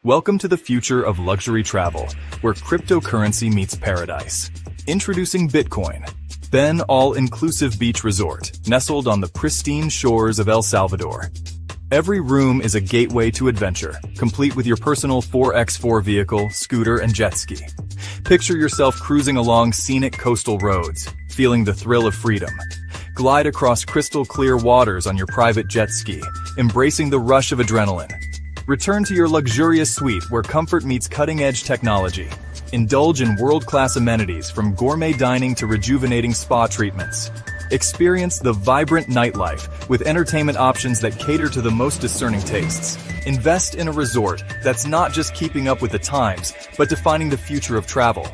Welcome to the future of luxury travel, where cryptocurrency meets paradise. Introducing Bitcoin, then all-inclusive beach resort, nestled on the pristine shores of El Salvador. Every room is a gateway to adventure, complete with your personal 4x4 vehicle, scooter, and jet ski. Picture yourself cruising along scenic coastal roads, feeling the thrill of freedom. Glide across crystal-clear waters on your private jet ski, embracing the rush of adrenaline. Return to your luxurious suite where comfort meets cutting-edge technology. Indulge in world-class amenities from gourmet dining to rejuvenating spa treatments. Experience the vibrant nightlife with entertainment options that cater to the most discerning tastes. Invest in a resort that's not just keeping up with the times, but defining the future of travel.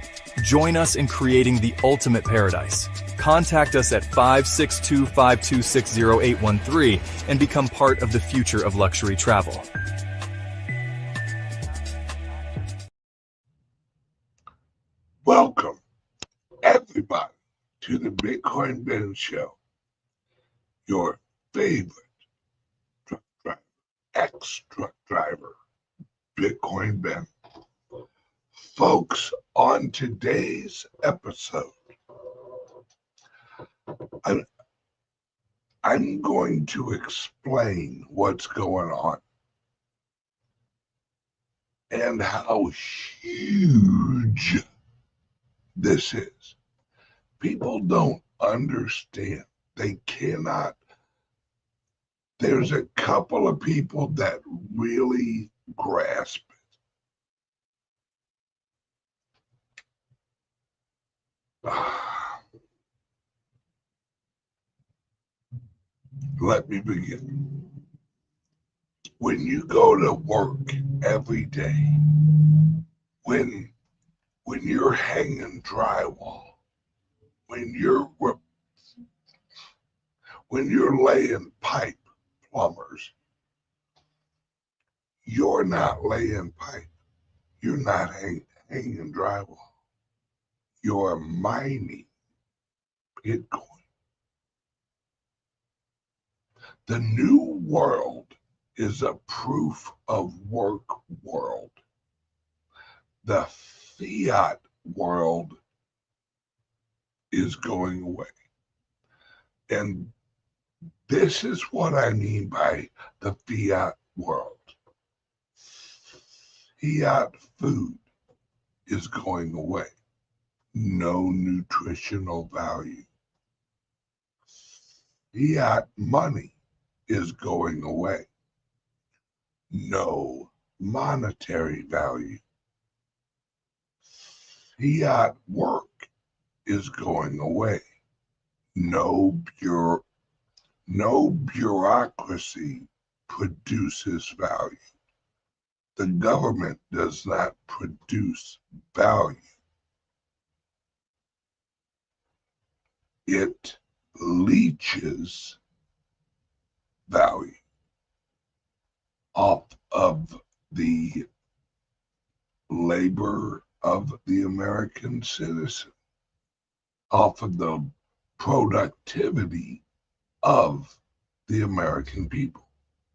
Join us in creating the ultimate paradise. Contact us at 562-526-0813 and become part of the future of luxury travel. Welcome, everybody, to the Bitcoin Ben Show, your favorite truck driver, ex-truck driver, Bitcoin Ben. Folks, on today's episode, I'm going to explain what's going on and how huge this is. People don't understand. They cannot. There's a couple of people that really grasp it. Let me begin. When you go to work every day, when you're hanging drywall, when you're laying pipe, plumbers, you're not laying pipe. You're not hanging drywall. You're mining Bitcoin. The new world is a proof of work world. The fiat world is going away. And this is what I mean by the fiat world. Fiat food is going away. No nutritional value. Fiat money is going away. No monetary value. Fiat work is going away. No bureaucracy produces value. The government does not produce value. It leeches value off of the labor of the American citizen, off of the productivity of the American people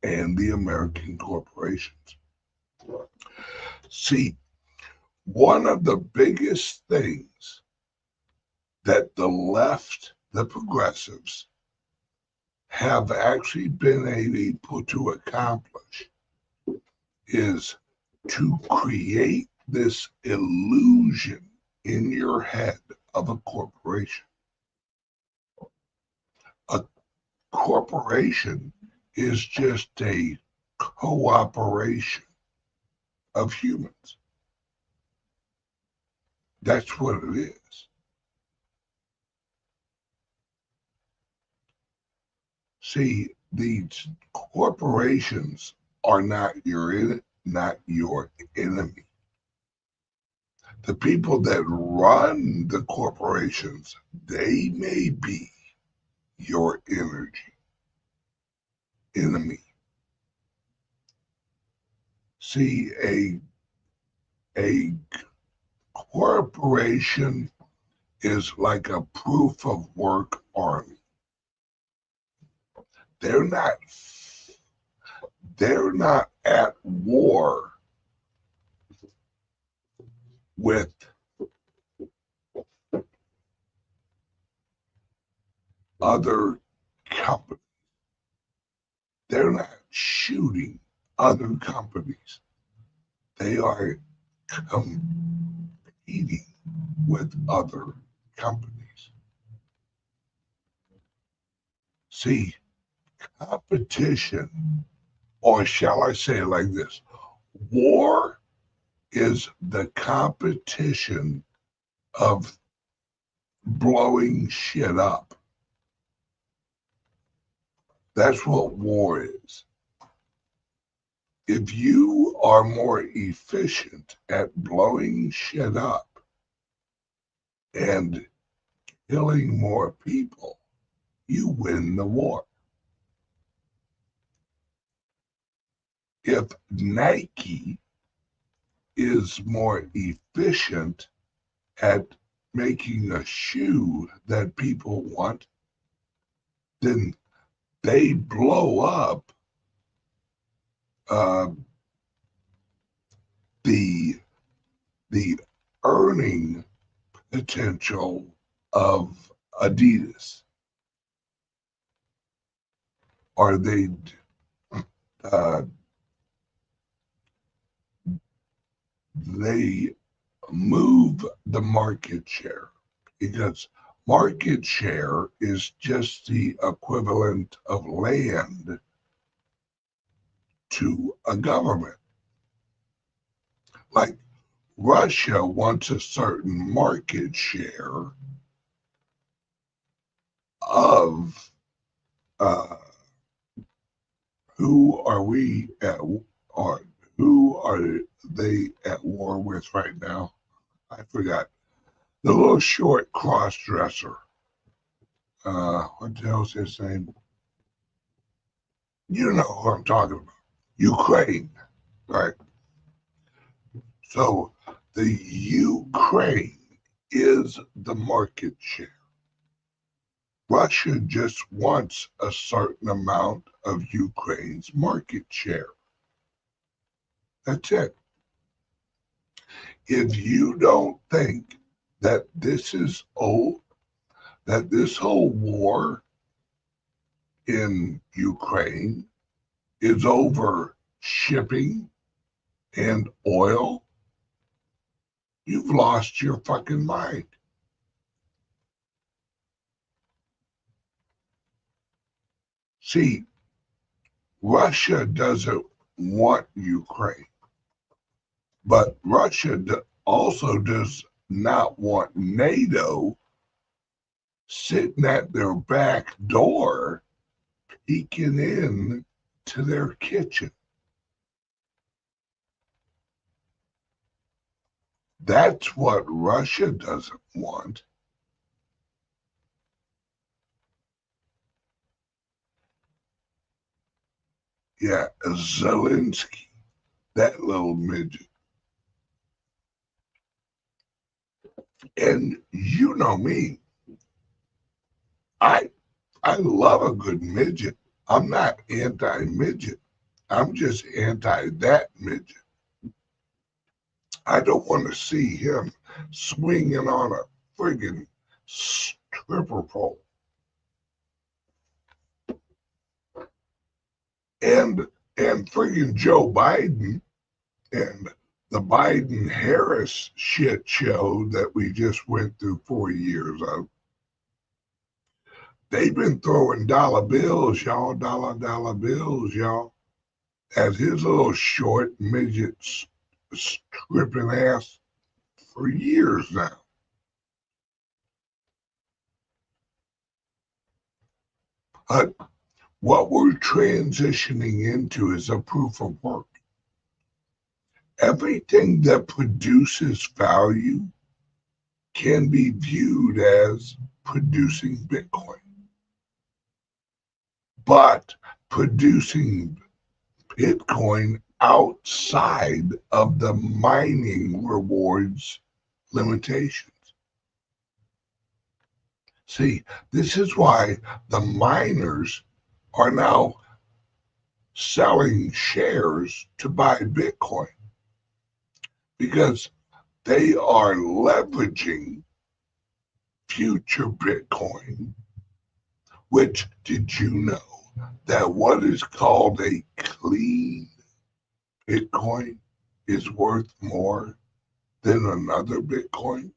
and the American corporations. See, one of the biggest things that the left, the progressives, have actually been able to accomplish is to create this illusion in your head of a corporation. A corporation is just a cooperation of humans. That's what it is. See, these corporations are not your enemy. The people that run the corporations, they may be your enemy. See, a corporation is like a proof of work army. They're not at war with other companies. They're not shooting other companies. They are competing with other companies. See, competition, or shall I say it like this, war is the competition of blowing shit up. That's what war is. If you are more efficient at blowing shit up and killing more people, you win the war. If Nike is more efficient at making a shoe that people want, then they blow up the earning potential of Adidas, or they move the market share, because market share is just the equivalent of land to a government. Like Russia wants a certain market share of who are we at, or who are they at war with right now? I forgot. The little short cross-dresser. What the hell's his name? You know who I'm talking about. Ukraine, right? So the Ukraine is the market share. Russia just wants a certain amount of Ukraine's market share. That's it. If you don't think that this is that this whole war in Ukraine is over shipping and oil, you've lost your fucking mind. See, Russia doesn't want Ukraine, but Russia also does not want NATO sitting at their back door peeking in to their kitchen. That's what Russia doesn't want. Yeah, Zelensky, that little midget. And you know me, I love a good midget. I'm not anti-midget. I'm just anti that midget. I don't want to see him swinging on a friggin' stripper pole. And friggin' Joe Biden and the Biden-Harris shit show that we just went through 4 years of, they've been throwing dollar bills, y'all, dollar bills, y'all, at his little short midget stripping ass for years now. But what we're transitioning into is a proof of work. Everything that produces value can be viewed as producing Bitcoin. But producing Bitcoin outside of the mining rewards limitations. See, this is why the miners are now selling shares to buy Bitcoin, because They are leveraging future Bitcoin, which, did you know that what is called a clean Bitcoin is worth more than another Bitcoin?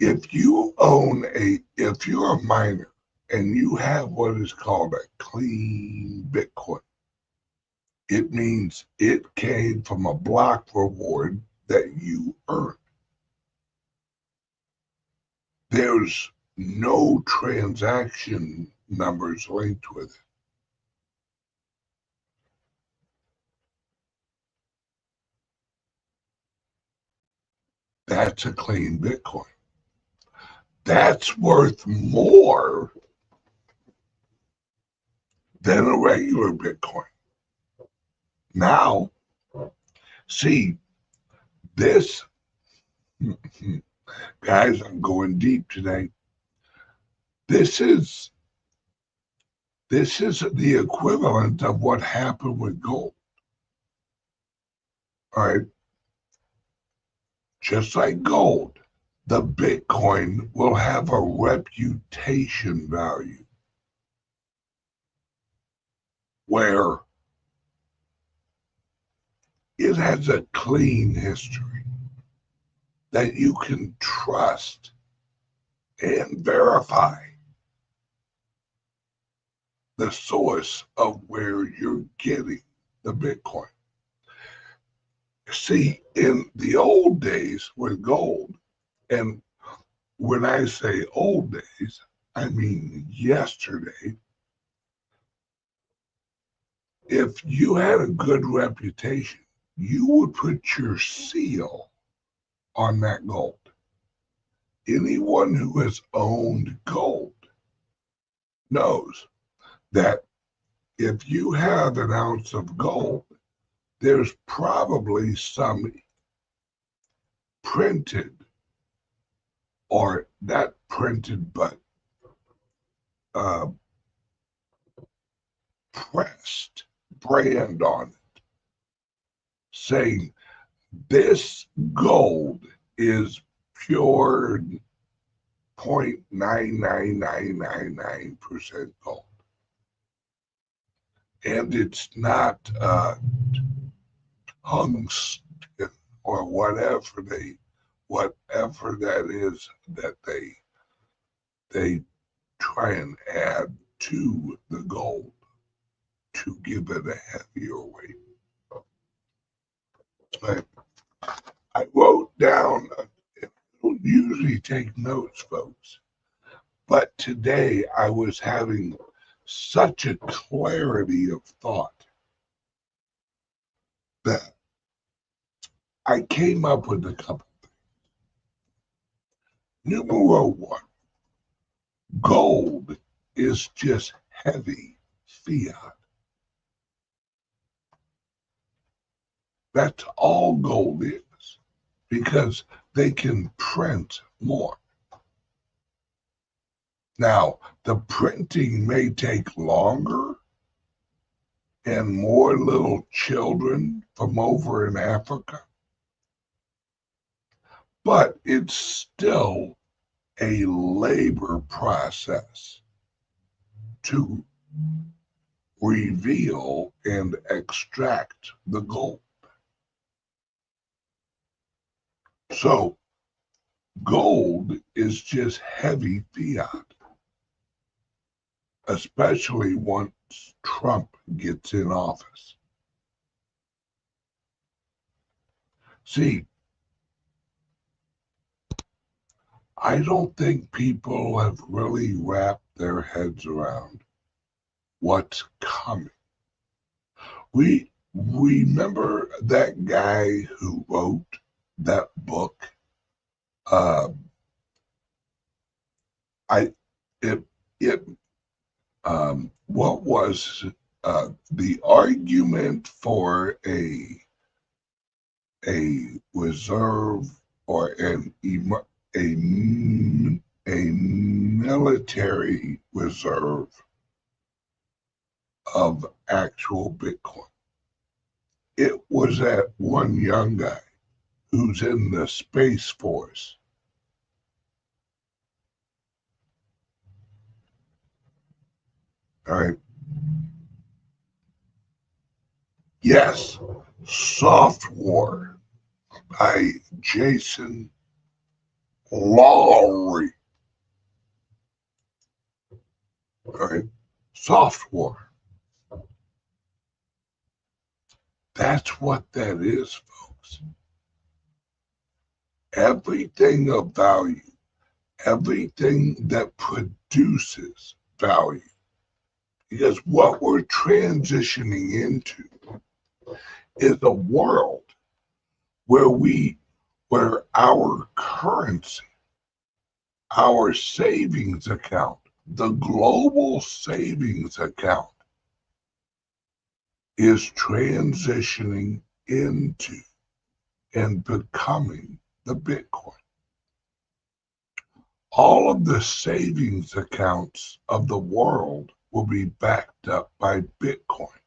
If you're a miner and you have what is called a clean Bitcoin, it means it came from a block reward that you earned. There's no transaction numbers linked with it. That's a clean Bitcoin. That's worth more than a regular Bitcoin. Now, see, this, guys, I'm going deep today. This is the equivalent of what happened with gold. All right. Just like gold, the Bitcoin will have a reputation value where it has a clean history that you can trust and verify the source of where you're getting the Bitcoin. See, in the old days with gold, and when I say old days, I mean yesterday, if you had a good reputation, you would put your seal on that gold. Anyone who has owned gold knows that if you have an ounce of gold, there's probably some printed, or not printed, but pressed brand on it saying this gold is pure 0.99999% gold. And it's not tungsten or whatever that is that they try and add to the gold to give it a heavier weight. I wrote down, I don't usually take notes, folks, but today I was having such a clarity of thought that I came up with a couple things. Numero one, gold is just heavy fiat. That's all gold is, because they can print more. Now, the printing may take longer, and more little children from over in Africa, but it's still a labor process to reveal and extract the gold. So gold is just heavy fiat, especially once Trump gets in office. See, I don't think people have really wrapped their heads around what's coming. We remember that guy who wrote that book. What was the argument for a reserve or a military reserve of actual Bitcoin? It was was that one young guy who's in the Space Force? All right. Yes, Soft War by Jason Lowry. All right. Soft War. That's what that is, folks. Everything of value, everything that produces value. Because what we're transitioning into is a world where our currency, our savings account, the global savings account is transitioning into and becoming the Bitcoin. All of the savings accounts of the world will be backed up by Bitcoin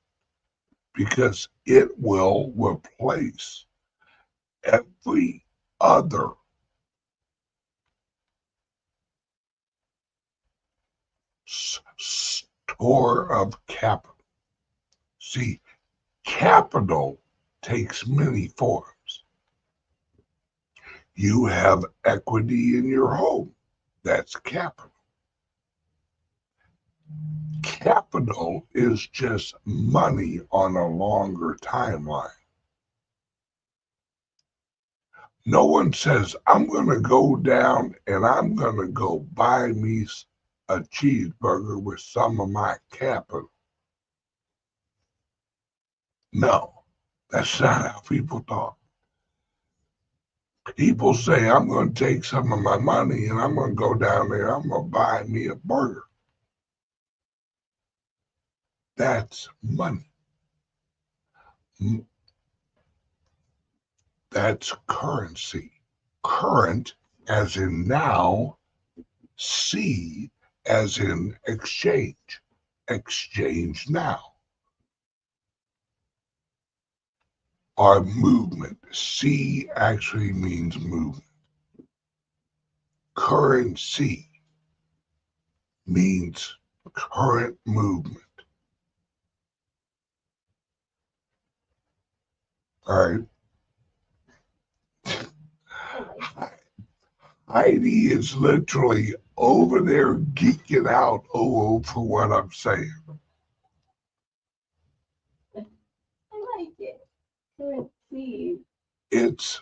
because it will replace every other store of capital. See, capital takes many forms. You have equity in your home. That's capital. Capital is just money on a longer timeline. No one says, I'm going to go down and I'm going to go buy me a cheeseburger with some of my capital. No, that's not how people talk. People say, I'm going to take some of my money and I'm going to go down there, I'm going to buy me a burger. That's money. That's currency. Current as in now, C as in exchange. Exchange now. Our movement. C actually means movement. Currency means current movement. All right. Heidi is literally over there geeking out for what I'm saying. I like it. Currency. It's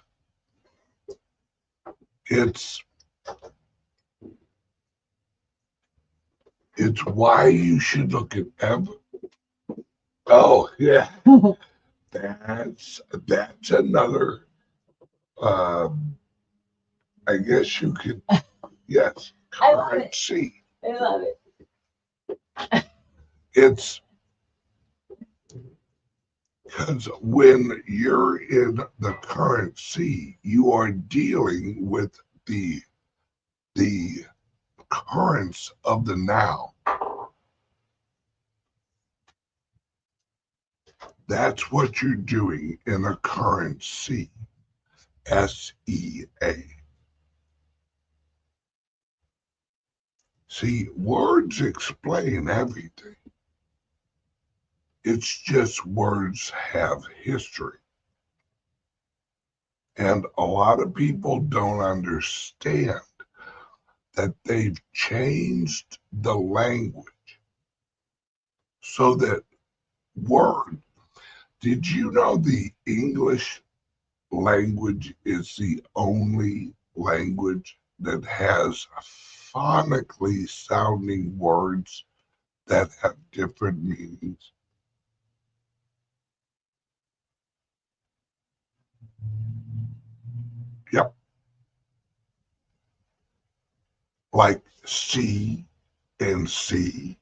why you should look at oh yeah. That's another I guess you could yes, currency. I love it. It's because when you're in the currency, you are dealing with the currents of the now. That's what you're doing in a currency. SEA. See, words explain everything. It's just words have history. And a lot of people don't understand that they've changed the language so that did you know the English language is the only language that has phonically sounding words that have different meanings? Yep. Like C and C,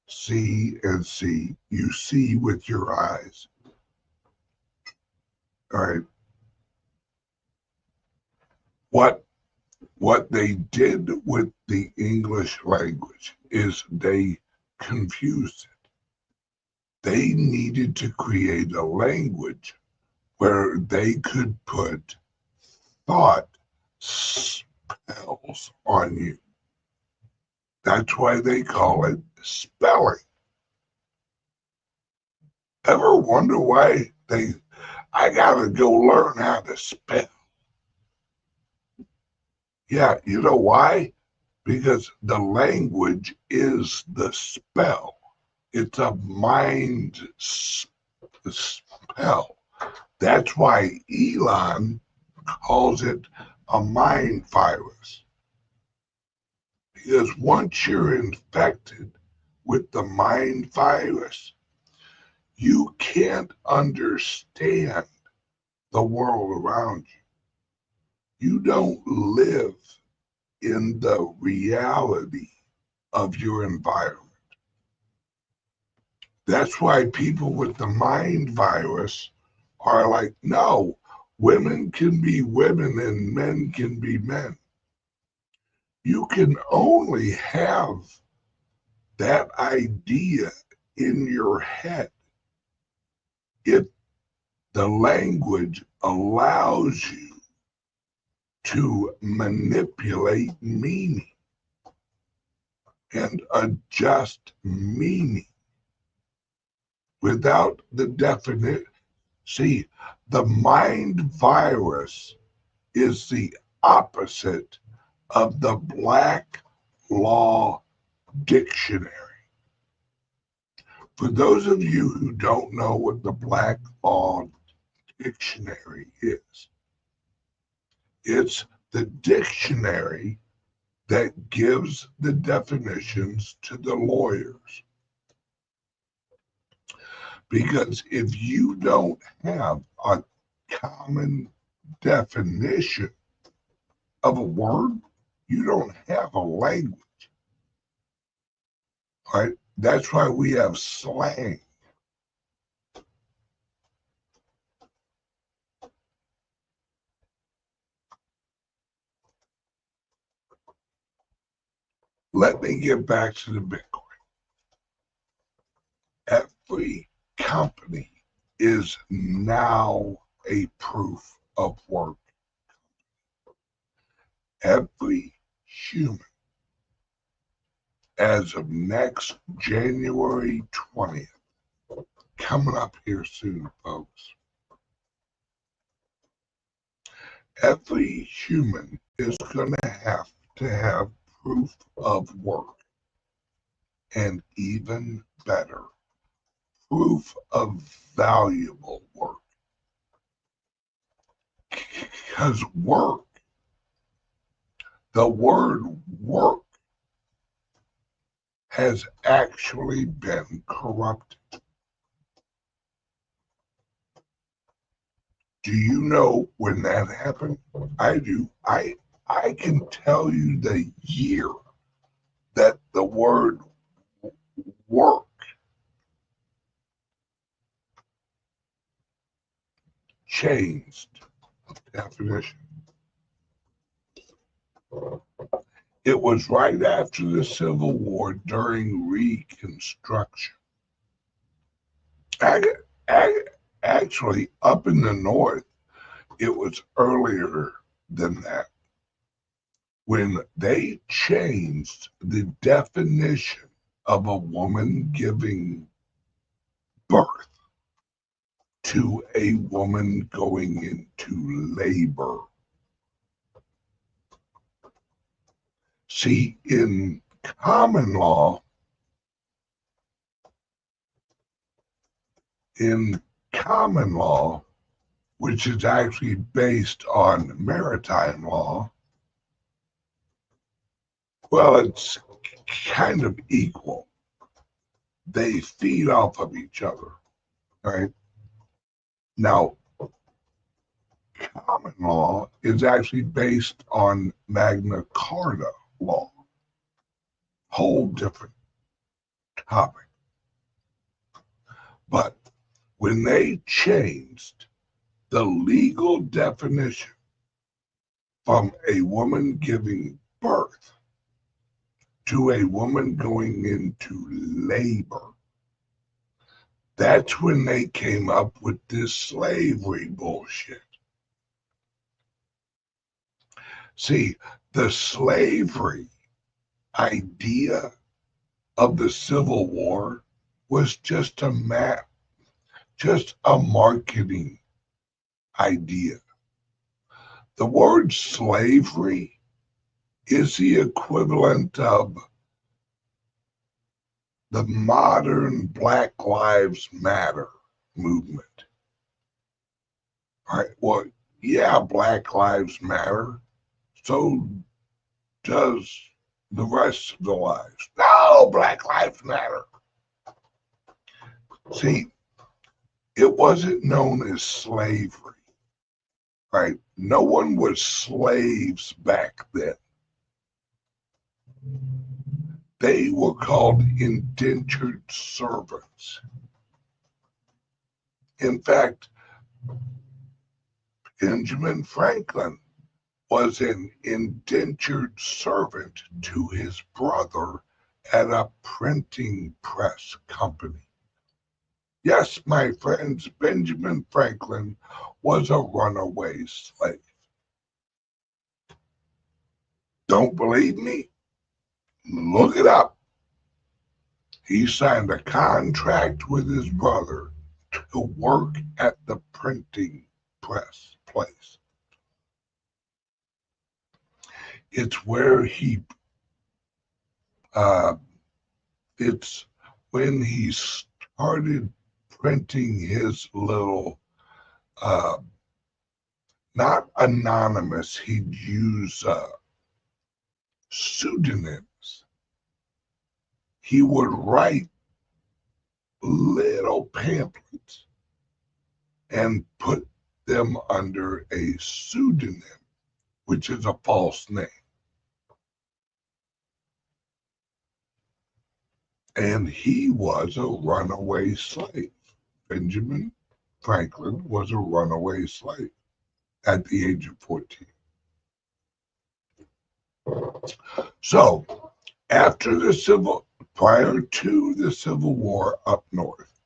C and C. You see with your eyes. All right. What they did with the English language is they confused it. they needed to create a language where they could put thought spells on you. That's why they call it spelling. Ever wonder why I gotta go learn how to spell? Yeah, you know why? Because the language is the spell. It's a mind spell. That's why Elon calls it a mind virus. Because once you're infected with the mind virus, you can't understand the world around you. You don't live in the reality of your environment. That's why people with the mind virus are like, no, women can be women and men can be men. You can only have that idea in your head if the language allows you to manipulate meaning and adjust meaning without the definition. See, the mind virus is the opposite of the Black Law Dictionary. For those of you who don't know what the Black Law Dictionary is, it's the dictionary that gives the definitions to the lawyers. Because if you don't have a common definition of a word, you don't have a language. Right? That's why we have slang. Let me get back to the Bitcoin. Every company is now a proof of work. Every human, as of next January 20th, coming up here soon, folks, every human is going to have proof of work, and even better, proof of valuable work. Because work, the word work, has actually been corrupted. Do you know when that happened? I do. I can tell you the year that the word work changed definition. It was right after the Civil War during Reconstruction. Actually, up in the North, it was earlier than that when they changed the definition of a woman giving birth to a woman going into labor. See, in common law, which is actually based on maritime law, well, it's kind of equal. They feed off of each other, right? Now, common law is actually based on Magna Carta law. Whole different topic. But when they changed the legal definition from a woman giving birth to a woman going into labor, That's when they came up with this slavery bullshit. See, the slavery idea of the Civil War was just a marketing idea. The word slavery is the equivalent of the modern Black Lives Matter movement. All right, well, yeah, Black Lives Matter. So does the rest of the lives. No, Black Lives Matter. See, it wasn't known as slavery, right? No one was slaves back then. They were called indentured servants. In fact, Benjamin Franklin was an indentured servant to his brother at a printing press company. Yes, my friends, Benjamin Franklin was a runaway slave. Don't believe me? Look it up. He signed a contract with his brother to work at the printing press place. It's where it's when he started printing his little, not anonymous, he'd use pseudonyms. He would write little pamphlets and put them under a pseudonym, which is a false name. And he was a runaway slave. Benjamin Franklin was a runaway slave at the age of 14. So, prior to the Civil War up north,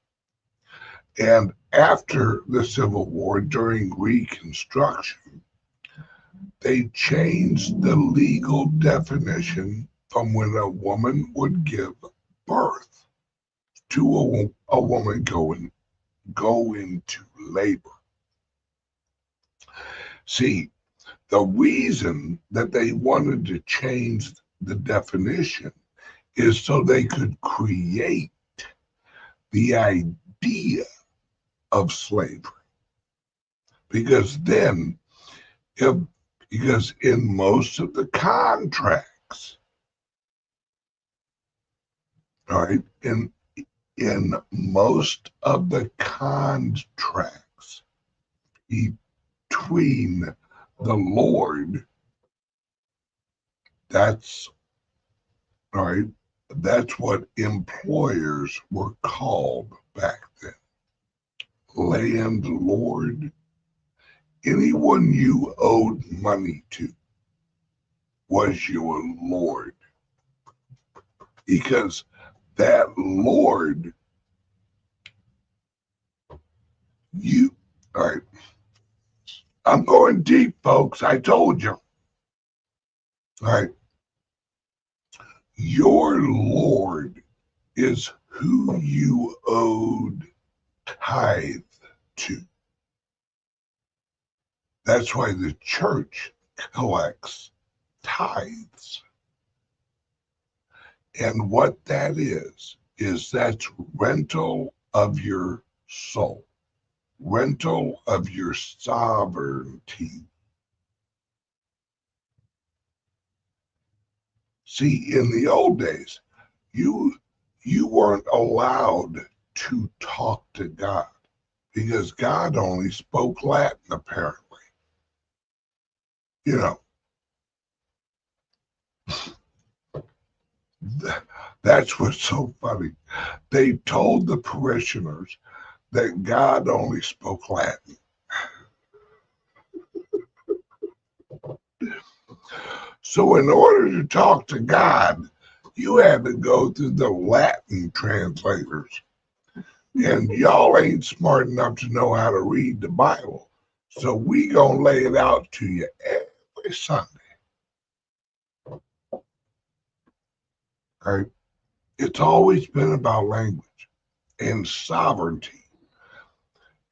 and after the Civil War during Reconstruction, they changed the legal definition from when a woman would give birth to a woman go into labor. See, the reason that they wanted to change the definition is so they could create the idea of slavery. Because then, because in most of the contracts, all right, in most of the contracts between the Lord, that's all right, that's what employers were called back then. Landlord, anyone you owed money to was your lord, because that lord, all right, I'm going deep, folks, I told you. All right, your lord is who you owed tithe to. That's why the church collects tithes. And what that is that's rental of your soul, rental of your sovereignty. See, in the old days, you weren't allowed to talk to God because God only spoke Latin, apparently. You know, that's what's so funny. They told the parishioners that God only spoke Latin. So in order to talk to God, you had to go through the Latin translators. And y'all ain't smart enough to know how to read the Bible. So we gonna lay it out to you every Sunday. Right? It's always been about language and sovereignty.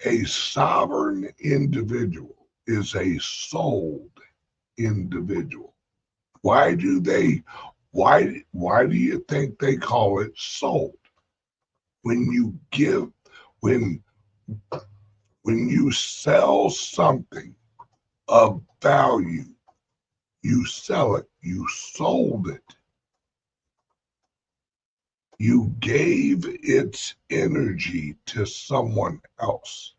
A sovereign individual is a souled individual. Why do you think they call it sold? When you sell something of value, you sell it, you sold it. You gave its energy to someone else.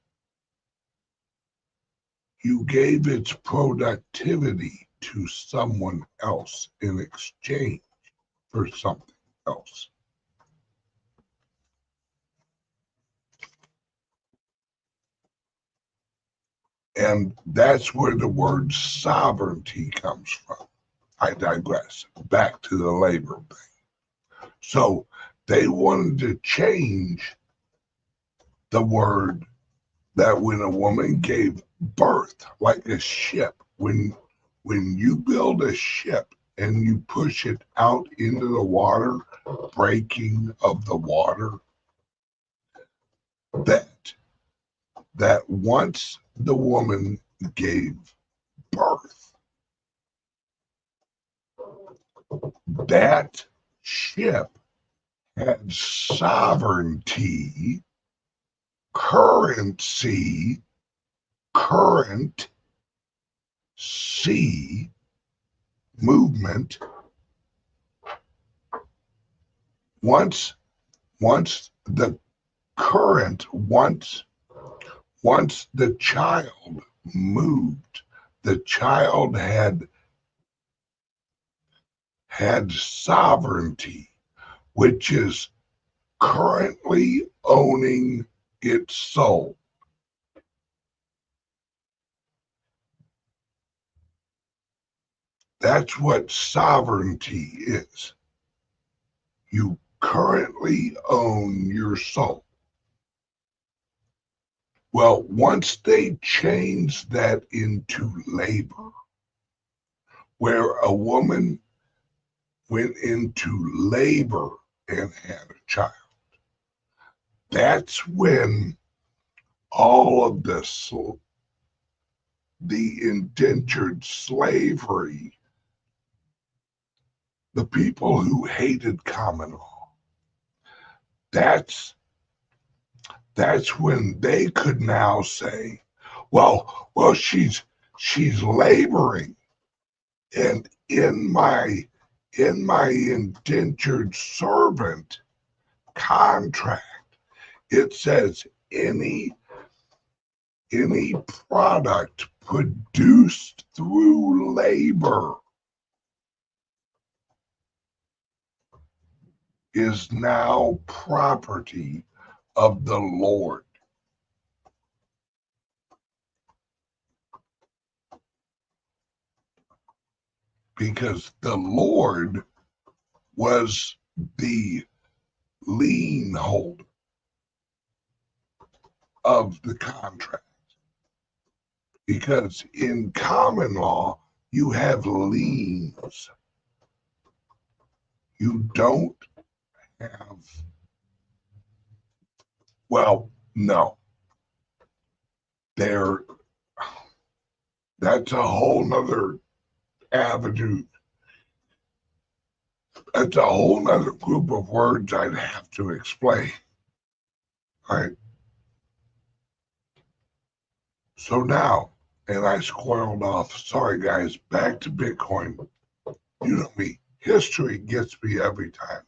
You gave its productivity to someone else in exchange for something else. And that's where the word sovereignty comes from. I digress. Back to the labor thing. So they wanted to change the word that when a woman gave birth, like a ship, when you build a ship and you push it out into the water, breaking of the water, that once the woman gave birth, that ship had sovereignty, currency, current, sea, movement. Once the current, once the child moved, the child had sovereignty, which is currently owning its soul. That's what sovereignty is. You currently own your soul. Well, once they changed that into labor, where a woman went into labor and had a child, that's when all of the indentured slavery, the people who hated common law, that's when they could now say, well, she's laboring, and in my indentured servant contract, it says any product produced through labor is now property of the Lord. Because the Lord was the lien holder of the contract. Because in common law, you have liens. You don't have, well, no. That's a whole nother avenue. That's a whole nother group of words I'd have to explain. All right. So now, and I squirreled off. Sorry, guys. Back to Bitcoin. You know me. History gets me every time.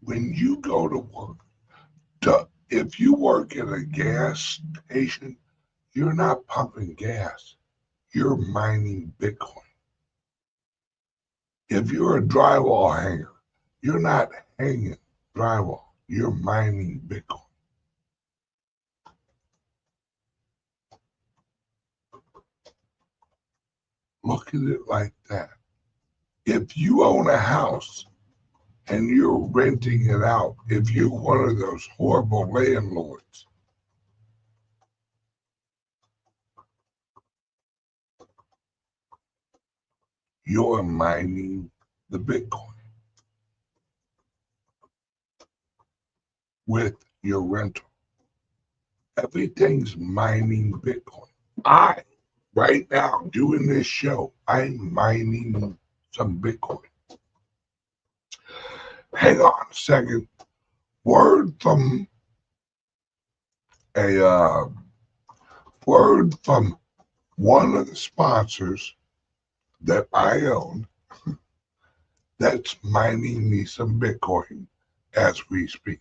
When you go to work, if you work at a gas station, you're not pumping gas. You're mining Bitcoin. If you're a drywall hanger, you're not hanging drywall. You're mining Bitcoin. Look at it like that. If you own a house and you're renting it out, if you're one of those horrible landlords, you're mining the Bitcoin with your rental. Everything's mining Bitcoin. Right now, doing this show, I'm mining some Bitcoin. Hang on a second. Word from one of the sponsors that I own that's mining me some Bitcoin as we speak.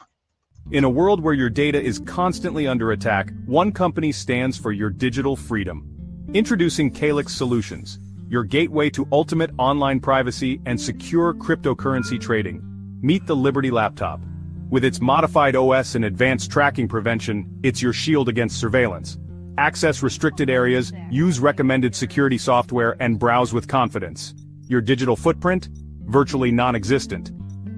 In a world where your data is constantly under attack, one company stands for your digital freedom. Introducing CALIX Solutions, your gateway to ultimate online privacy and secure cryptocurrency trading. Meet the Liberty laptop. With its modified OS and advanced tracking prevention, it's your shield against surveillance. Access restricted areas, use recommended security software, and browse with confidence. Your digital footprint? Virtually non-existent.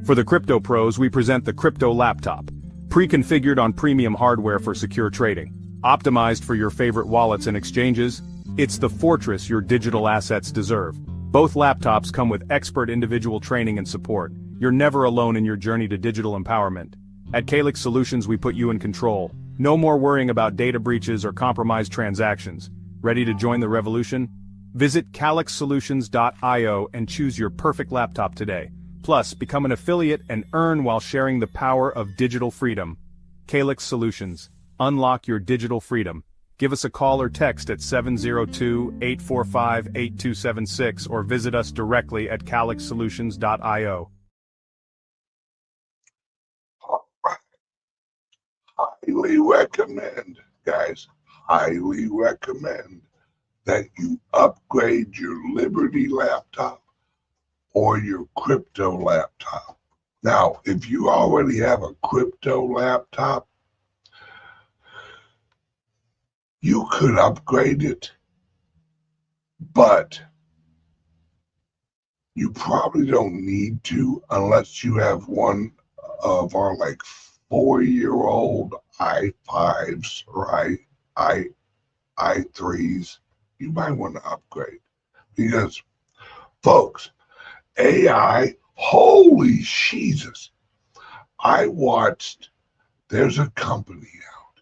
For the crypto pros, we present the Crypto Laptop. Pre-configured on premium hardware for secure trading. Optimized for your favorite wallets and exchanges, it's the fortress your digital assets deserve. Both laptops come with expert individual training and support. You're never alone in your journey to digital empowerment. At CALIX Solutions, we put you in control. No more worrying about data breaches or compromised transactions. Ready to join the revolution? Visit calixsolutions.io and choose your perfect laptop today. Plus, become an affiliate and earn while sharing the power of digital freedom. CALIX Solutions. Unlock your digital freedom. Give us a call or text at 702-845-8276 or visit us directly at calixsolutions.io. All right. Highly recommend, guys, highly recommend that you upgrade your Liberty laptop or your crypto laptop. Now, if you already have a crypto laptop, you could upgrade it, but you probably don't need to unless you have one of our like 4-year-old i5s or i3s. You might want to upgrade because, folks, AI, holy Jesus. There's a company out.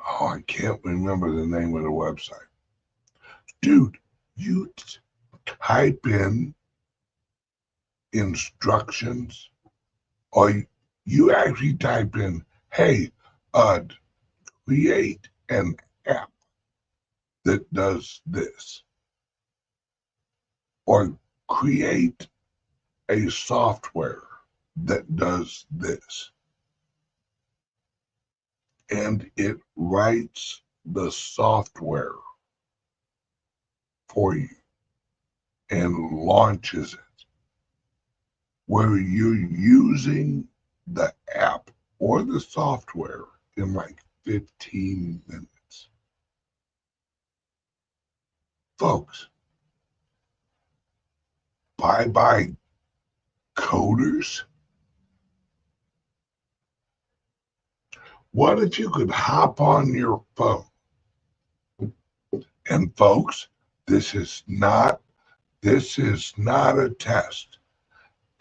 Oh, I can't remember the name of the website. Dude, you type in instructions, or you actually type in, hey, create an app that does this, or create a software that does this, and it writes the software for you and launches it, where you're using the app or the software in like 15 minutes. Folks, bye-bye coders. What if you could hop on your phone? And folks, this is not a test.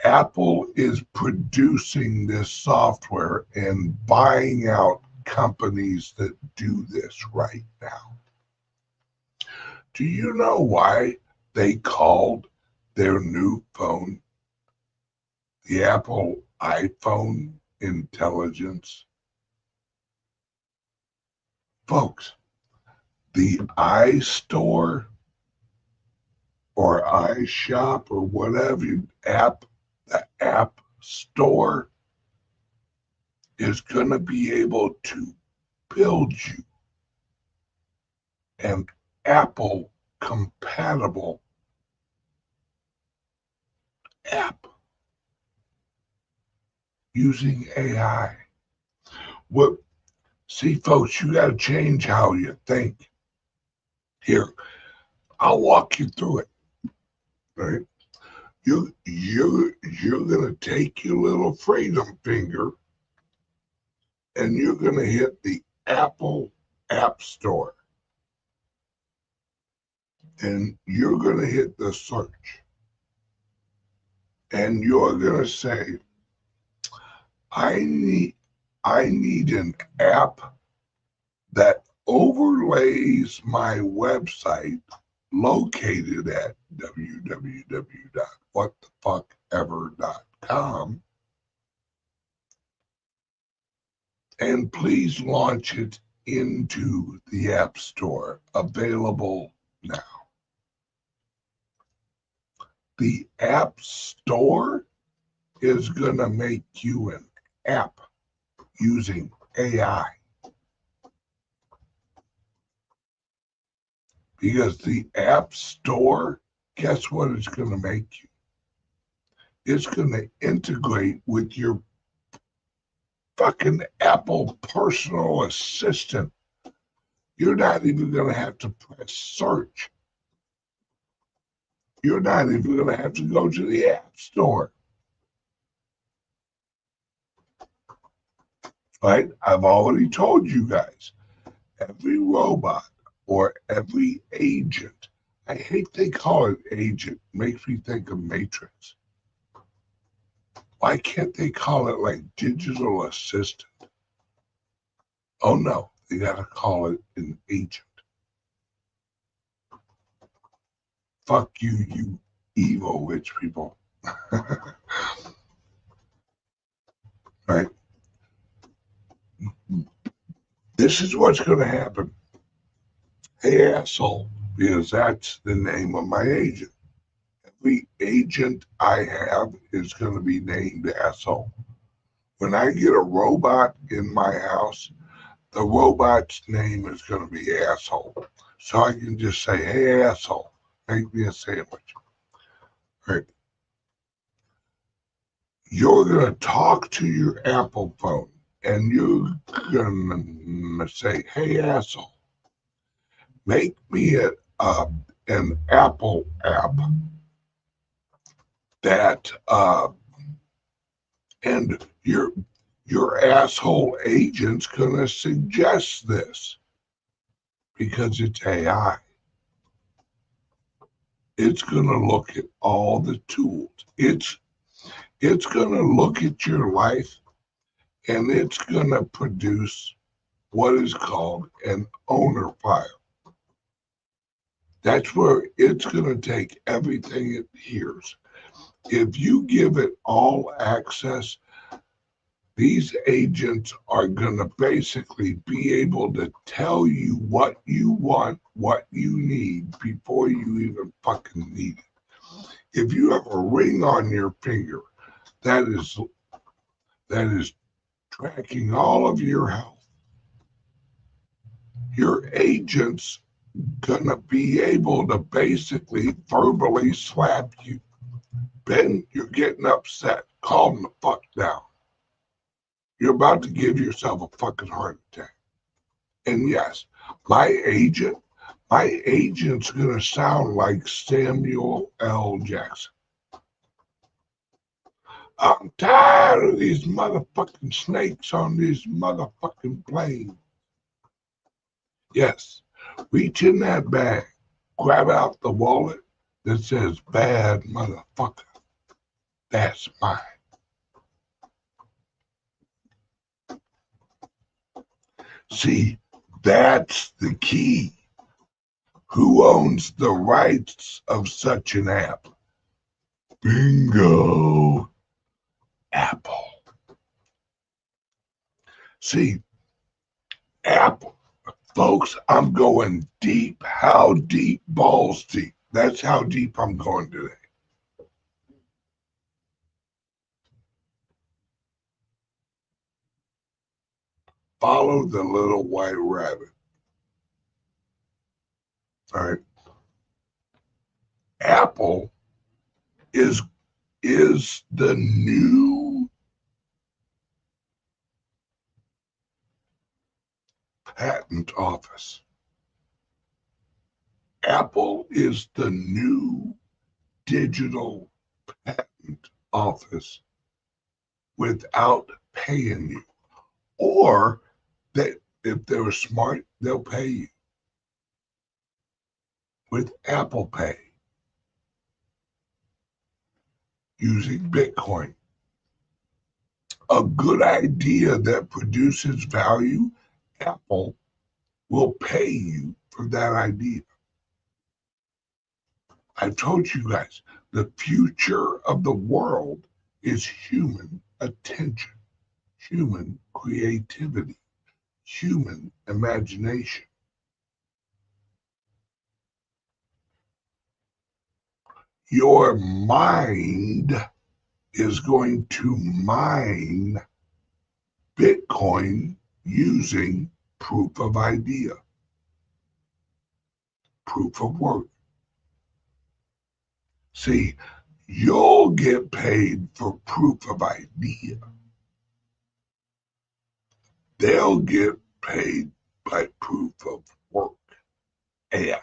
Apple is producing this software and buying out companies that do this right now. Do you know why they called their new phone the Apple iPhone Intelligence? Folks, the iStore or iShop or whatever the app store is going to be able to build you an Apple compatible app using AI. See, folks, you got to change how you think. Here, I'll walk you through it. Right? You're gonna take your little freedom finger and you're gonna hit the Apple App Store and you're gonna hit the search and you're gonna say, I need an app that overlays my website located at www.whatthefuckever.com, and please launch it into the App Store. Available now. The App Store is going to make you an app using AI. Because the App Store, guess what it's going to make you? It's going to integrate with your fucking Apple personal assistant. You're not even going to have to press search. You're not even going to have to go to the App Store. Right? I've already told you guys, every robot or every agent, I hate they call it agent, makes me think of Matrix. Why can't they call it like digital assistant? Oh no, they gotta call it an agent. Fuck you, you evil rich people. Right? This is what's gonna happen. Hey asshole, because that's the name of my agent. Every agent I have is gonna be named asshole. When I get a robot in my house, the robot's name is going to be asshole. So I can just say, hey, asshole, make me a sandwich. Right? You're going to talk to your Apple phone and you're going to say, hey, asshole, make me an Apple app that, and your asshole agent's going to suggest this because it's AI. It's going to look at all the tools. It's going to look at your life and it's going to produce what is called an owner file. That's where it's going to take everything it hears. If you give it all access, these agents are going to basically be able to tell you what you want, what you need before you even fucking need it. If you have a ring on your finger, that is tracking all of your health. Your agent's going to be able to basically verbally slap you. Ben, you're getting upset. Calm the fuck down. You're about to give yourself a fucking heart attack. And yes, my agent's going to sound like Samuel L. Jackson. I'm tired of these motherfucking snakes on this motherfucking plane. Yes, reach in that bag, grab out the wallet that says bad motherfucker. That's mine. See, that's the key. Who owns the rights of such an app? Bingo. Apple. See, Apple. Folks, I'm going deep. How deep? Balls deep. That's how deep I'm going today. Follow the little white rabbit. All right. Apple is the new patent office. Apple is the new digital patent office without paying you. Or that if they're smart, they'll pay you with Apple Pay using Bitcoin. A good idea that produces value, Apple will pay you for that idea. I've told you guys, the future of the world is human attention, human creativity, human imagination. Your mind is going to mine Bitcoin using proof of idea, proof of work. See, you'll get paid for proof of idea. They'll get paid by proof of work, AI.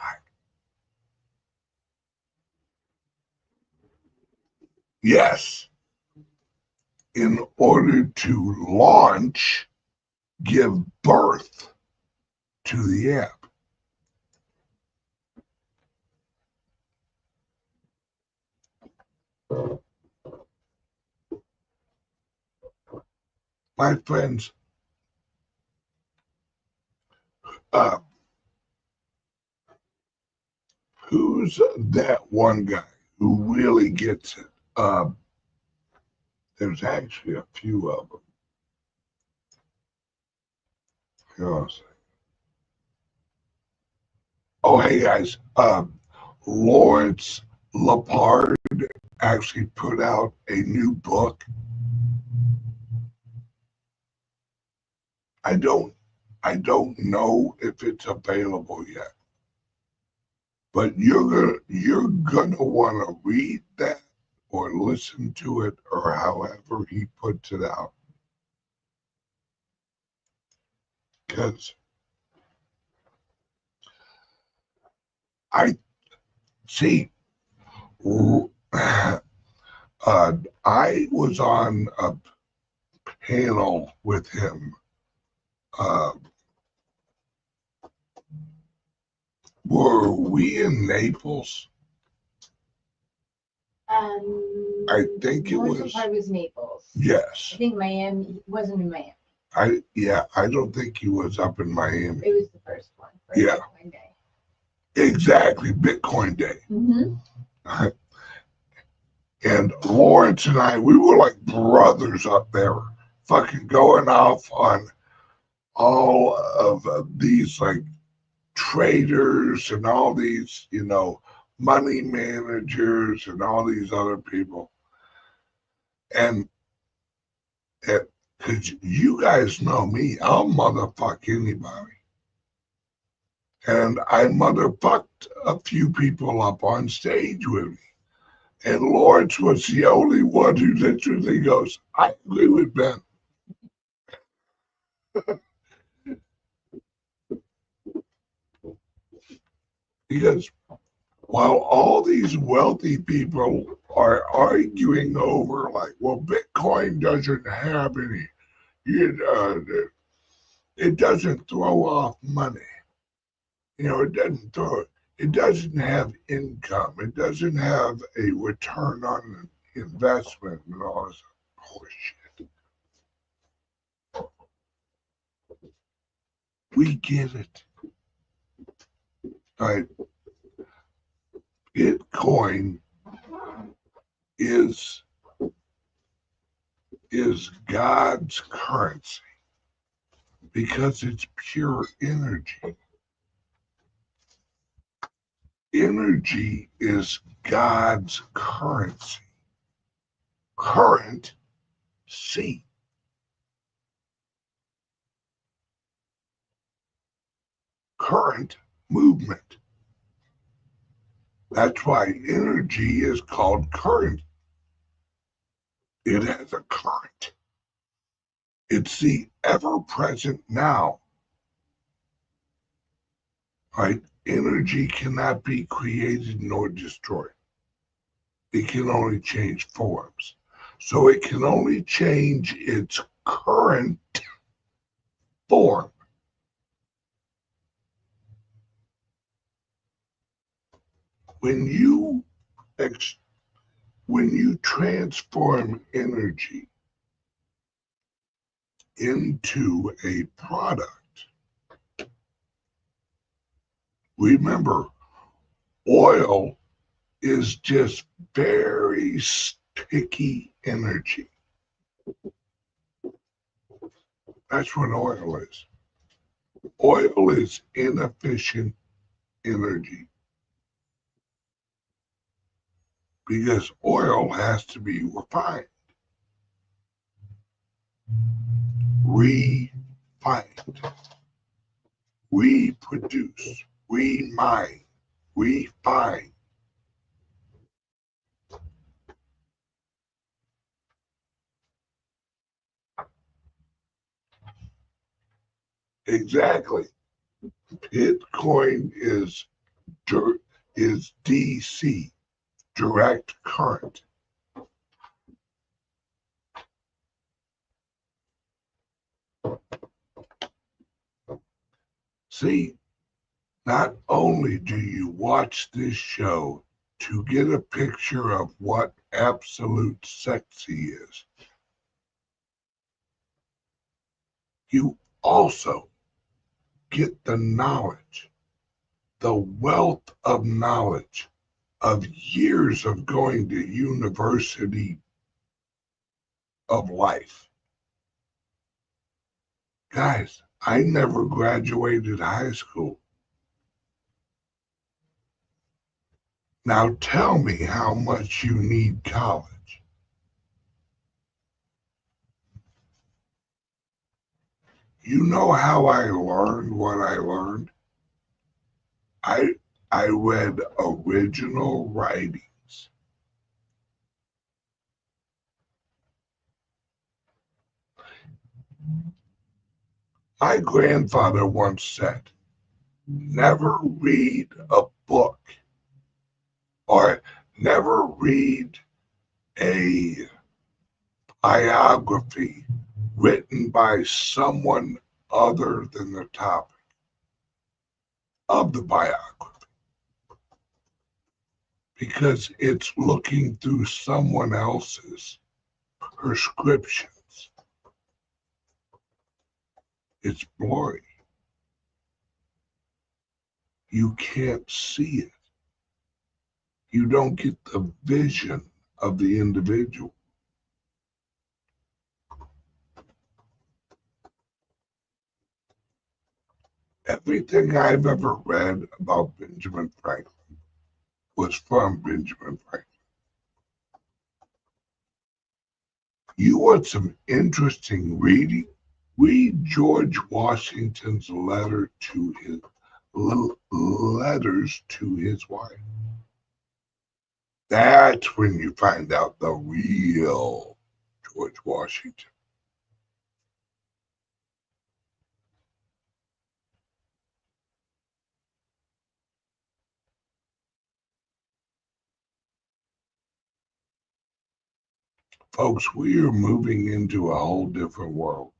Yes, in order to launch, give birth to the app. My friends, who's that one guy who really gets it? There's actually a few of them. Oh, hey guys, Lawrence Lepard actually put out a new book. I don't know if it's available yet, but you're gonna want to read that or listen to it or however he puts it out, because I see. I was on a panel with him. Were we in Naples? I think it was. I was Naples. Yes. I think Miami wasn't in Miami. I don't think he was up in Miami. It was the first one. Yeah. Bitcoin Day. Exactly, Bitcoin Day. Mm-hmm. And Lawrence and I, we were like brothers up there, fucking going off on all of these like traders and all these, money managers and all these other people. And because you guys know me, I'll motherfuck anybody. And I motherfucked a few people up on stage with me. And Lawrence was the only one who literally goes, I agree with Ben. Because while all these wealthy people are arguing over, like, well, Bitcoin doesn't have any, it doesn't throw off money. It doesn't have income. It doesn't have a return on investment and all this horseshit. We get it. Right? Bitcoin is God's currency because it's pure energy. Energy is God's currency. Current C. Current movement. That's why energy is called current. It has a current. It's the ever-present now. Right? Energy cannot be created nor destroyed. It can only change forms. So it can only change its current form. When you transform energy into a product, remember, oil is just very sticky energy. That's what oil is. Oil is inefficient energy because oil has to be refined. Refined. Reproduce. Remine. Refine. Exactly. Bitcoin is DC, direct current. See, not only do you watch this show to get a picture of what absolute sexy is, you also get the knowledge, the wealth of knowledge of years of going to university of life. Guys, I never graduated high school. Now tell me how much you need college. You know how I learned what I learned? I read original writings. My grandfather once said, never read a book or never read a biography written by someone other than the topic of the biography, because it's looking through someone else's prescriptions. It's blurry. You can't see it. You don't get the vision of the individual. Everything I've ever read about Benjamin Franklin was from Benjamin Franklin. You want some interesting reading? Read George Washington's letters to his wife. That's when you find out the real George Washington. Folks, we are moving into a whole different world.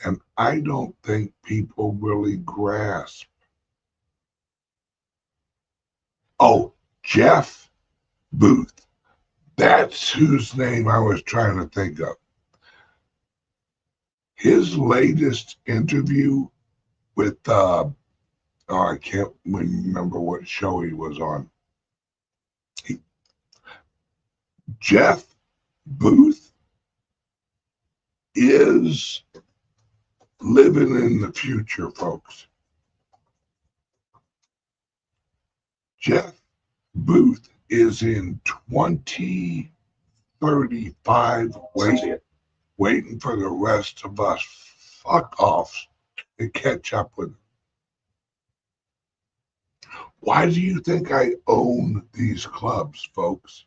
And I don't think people really grasp. Oh, Jeff Booth. That's whose name I was trying to think of. His latest interview with, I can't remember what show he was on. Jeff Booth is living in the future, folks. Jeff Booth is in 2035 waiting for the rest of us fuck-offs to catch up with him. Why do you think I own these clubs, folks?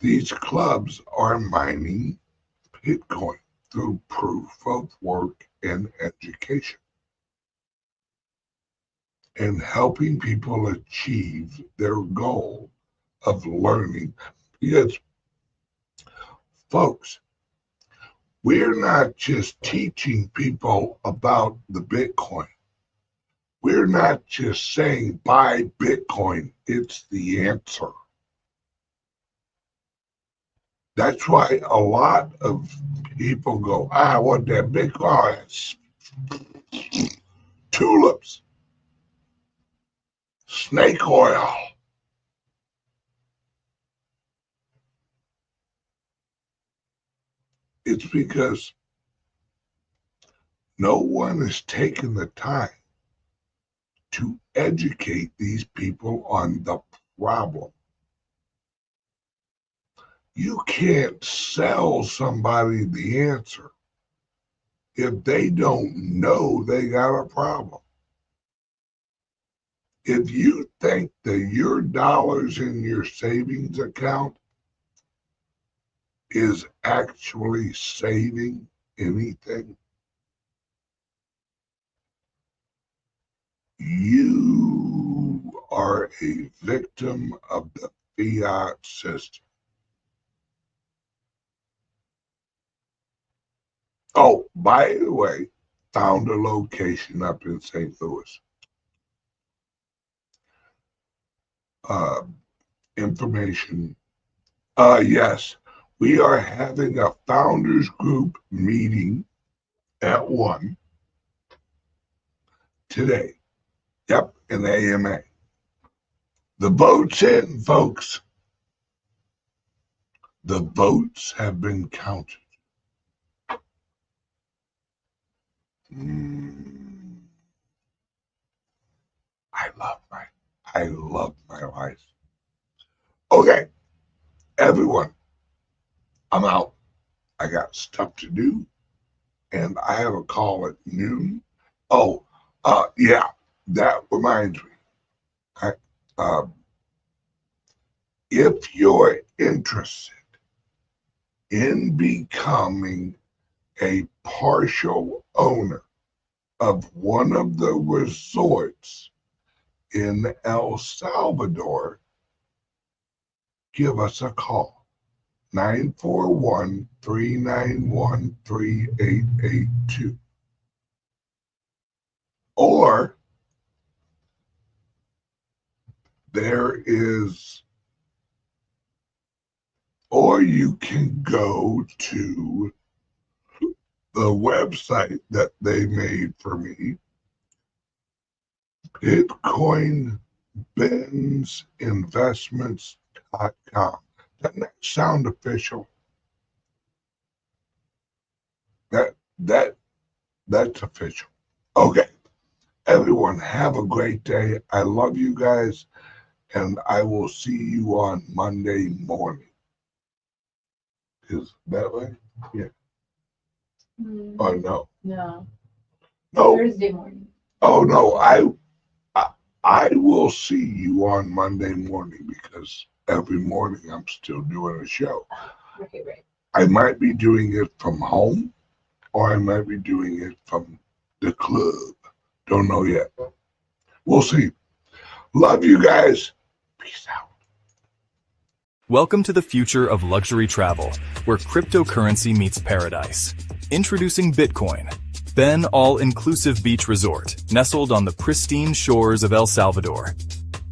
These clubs are mining Bitcoin through proof of work and education, and helping people achieve their goal of learning, because, folks, we're not just teaching people about the Bitcoin. We're not just saying buy Bitcoin. It's the answer. That's why a lot of people go, I want that Bitcoin. Tulips, snake oil. It's because no one is taking the time to educate these people on the problem. You can't sell somebody the answer if they don't know they got a problem. If you think that your dollars in your savings account is actually saving anything, you are a victim of the fiat system. Oh, by the way, found a location up in St. Louis. Information. Yes, we are having a founders group meeting at 1 today. Yep, in the AMA. The vote's in, folks. The votes have been counted. I love my life. Okay, everyone, I'm out. I got stuff to do, and I have a call at noon. Oh, yeah, that reminds me. If you're interested in becoming a partial owner of one of the resorts in El Salvador, give us a call, 941-391-3882. Or you can go to the website that they made for me, BitcoinBensXpatches.com. Doesn't that sound official? That's official. Okay, everyone, have a great day. I love you guys, and I will see you on Monday morning. Is that way? Yeah. Oh no. No. No. Thursday morning. Oh no. I will see you on Monday morning, because every morning I'm still doing a show. Okay, right. I might be doing it from home, or I might be doing it from the club. Don't know yet. We'll see. Love you guys. Peace out. Welcome to the future of luxury travel, where cryptocurrency meets paradise. Introducing Bitcoin, Ben all-inclusive beach resort, nestled on the pristine shores of El Salvador.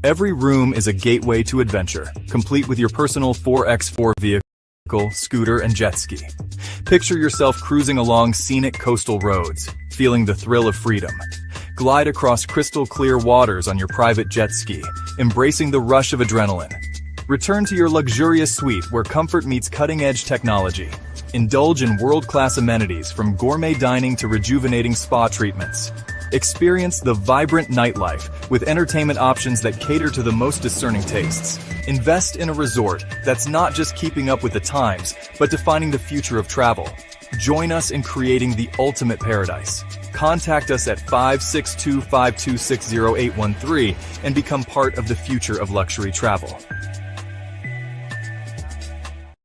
Every room is a gateway to adventure, complete with your personal 4x4 vehicle, scooter, and jet ski. Picture yourself cruising along scenic coastal roads, feeling the thrill of freedom. Glide across crystal clear waters on your private jet ski, embracing the rush of adrenaline. Return to your luxurious suite where comfort meets cutting-edge technology. Indulge in world-class amenities from gourmet dining to rejuvenating spa treatments. Experience the vibrant nightlife with entertainment options that cater to the most discerning tastes. Invest in a resort that's not just keeping up with the times, but defining the future of travel. Join us in creating the ultimate paradise. Contact us at 562-526-0813 and become part of the future of luxury travel.